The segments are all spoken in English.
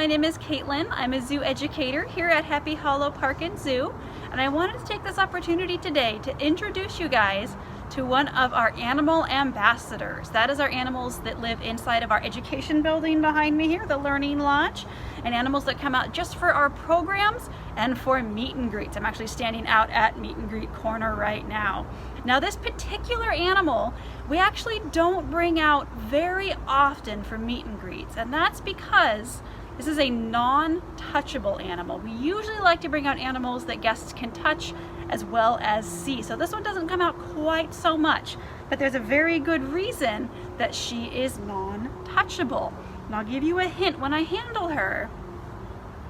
my name is Caitlin. I'm a zoo educator here at Happy Hollow Park and Zoo, and I wanted to take this opportunity today to introduce you guys to one of our animal ambassadors. That is our animals that live inside of our education building behind me here, the Learning Lodge, and animals that come out just for our programs and for meet and greets. I'm actually standing out at meet and greet corner right now. Now this particular animal, we actually don't bring out very often for meet and greets, and that's because this is a non-touchable animal. We usually like to bring out animals that guests can touch as well as see. So this one doesn't come out quite so much, but there's a very good reason that she is non-touchable. And I'll give you a hint. When I handle her,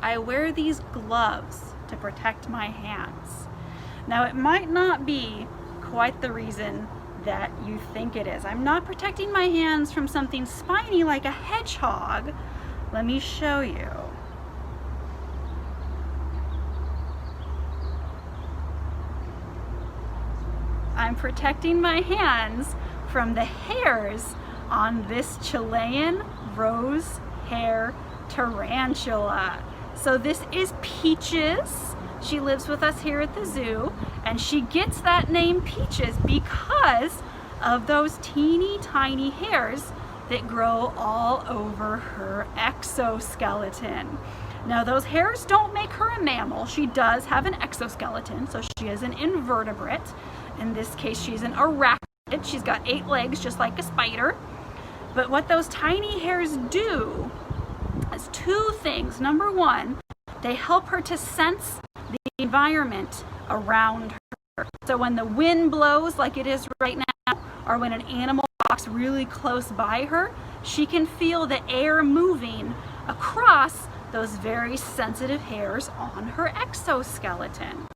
I wear these gloves to protect my hands. Now it might not be quite the reason that you think it is. I'm not protecting my hands from something spiny like a hedgehog. Let me show you. I'm protecting my hands from the hairs on this Chilean rose hair tarantula. So this is Peaches. She lives with us here at the zoo, and she gets that name Peaches because of those teeny tiny hairs that grow all over her exoskeleton. Now those hairs don't make her a mammal. She does have an exoskeleton, so she is an invertebrate. In this case, she's an arachnid. She's got 8 legs, just like a spider. But what those tiny hairs do is 2 things. Number 1, they help her to sense the environment around her. So when the wind blows like it is right now, or when an animal walks really close by her, she can feel the air moving across those very sensitive hairs on her exoskeleton.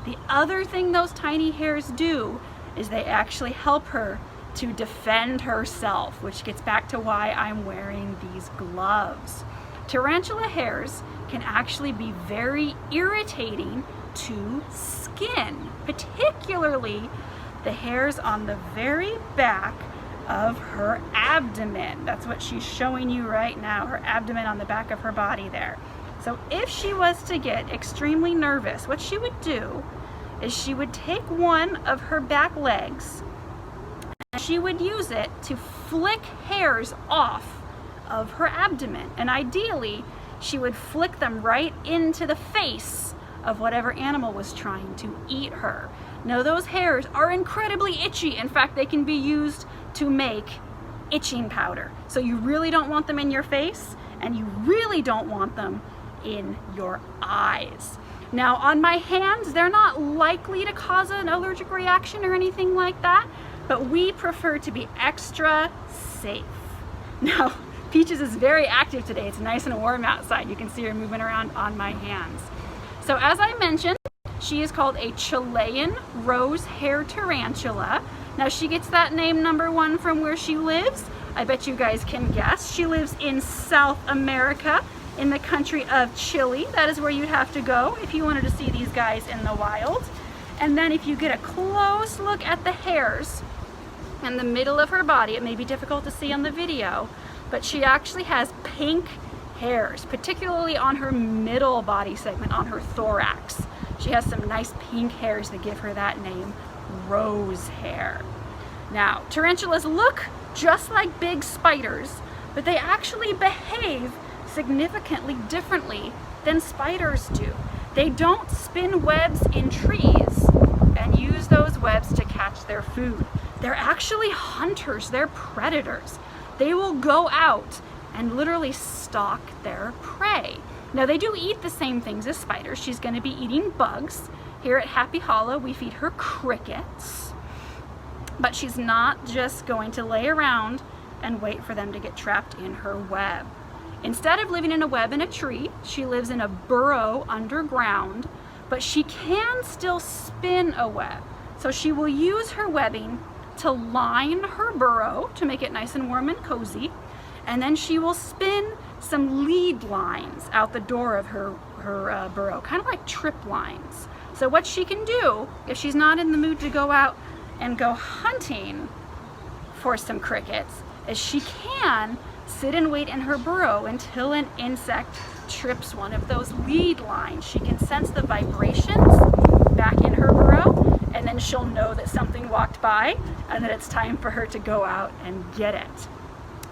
The other thing those tiny hairs do is they actually help her to defend herself, which gets back to why I'm wearing these gloves. Tarantula hairs can actually be very irritating to skin, particularly the hairs on the very back of her abdomen. That's what she's showing you right now, her abdomen on the back of her body there. So if she was to get extremely nervous, what she would do is she would take one of her back legs and she would use it to flick hairs off of her abdomen. And ideally, she would flick them right into the face of whatever animal was trying to eat her. Now those hairs are incredibly itchy. In fact, they can be used to make itching powder. So you really don't want them in your face, and you really don't want them in your eyes. Now on my hands, they're not likely to cause an allergic reaction or anything like that, but we prefer to be extra safe. Now, Peaches is very active today. It's nice and warm outside. You can see her moving around on my hands. So as I mentioned, she is called a Chilean rose hair tarantula. Now she gets that name, number 1, from where she lives. I bet you guys can guess. She lives in South America, in the country of Chile. That is where you'd have to go if you wanted to see these guys in the wild. And then if you get a close look at the hairs in the middle of her body, it may be difficult to see on the video, but she actually has pink hairs, particularly on her middle body segment, on her thorax. She has some nice pink hairs that give her that name, rose hair. Now, tarantulas look just like big spiders, but they actually behave significantly differently than spiders do. They don't spin webs in trees and use those webs to catch their food. They're actually hunters, they're predators. They will go out and literally stalk their prey. Now they do eat the same things as spiders. She's going to be eating bugs. Here at Happy Hollow, we feed her crickets. But she's not just going to lay around and wait for them to get trapped in her web. Instead of living in a web in a tree, she lives in a burrow underground, but she can still spin a web. So she will use her webbing to line her burrow to make it nice and warm and cozy, and then she will spin some lead lines out the door of her burrow, kind of like trip lines. So what she can do, if she's not in the mood to go out and go hunting for some crickets, is she can sit and wait in her burrow until an insect trips one of those lead lines. She can sense the vibrations back in her burrow, and then she'll know that something walked by and that it's time for her to go out and get it.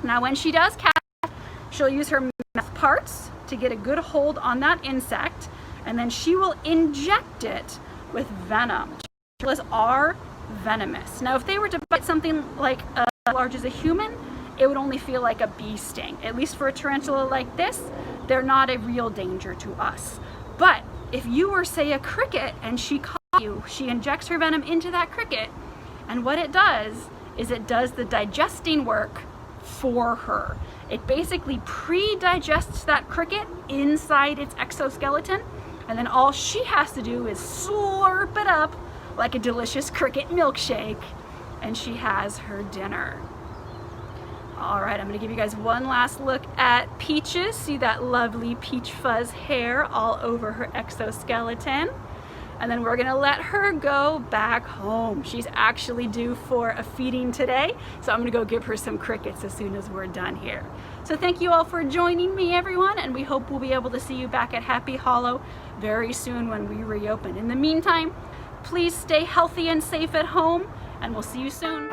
Now when she does cast, she'll use her mouth parts to get a good hold on that insect, and then she will inject it with venom. Tarantulas are venomous. Now if they were to bite something like as large as a human, it would only feel like a bee sting. At least for a tarantula like this, they're not a real danger to us. But if you were, say, a cricket and she caught you, she injects her venom into that cricket, and what it does is it does the digesting work for her. It basically pre-digests that cricket inside its exoskeleton, and then all she has to do is slurp it up like a delicious cricket milkshake, and she has her dinner. All right, I'm gonna give you guys one last look at Peaches. See that lovely peach fuzz hair all over her exoskeleton? And then we're gonna let her go back home. She's actually due for a feeding today, so I'm gonna go give her some crickets as soon as we're done here. So thank you all for joining me, everyone, and we hope we'll be able to see you back at Happy Hollow very soon when we reopen. In the meantime, please stay healthy and safe at home, and we'll see you soon.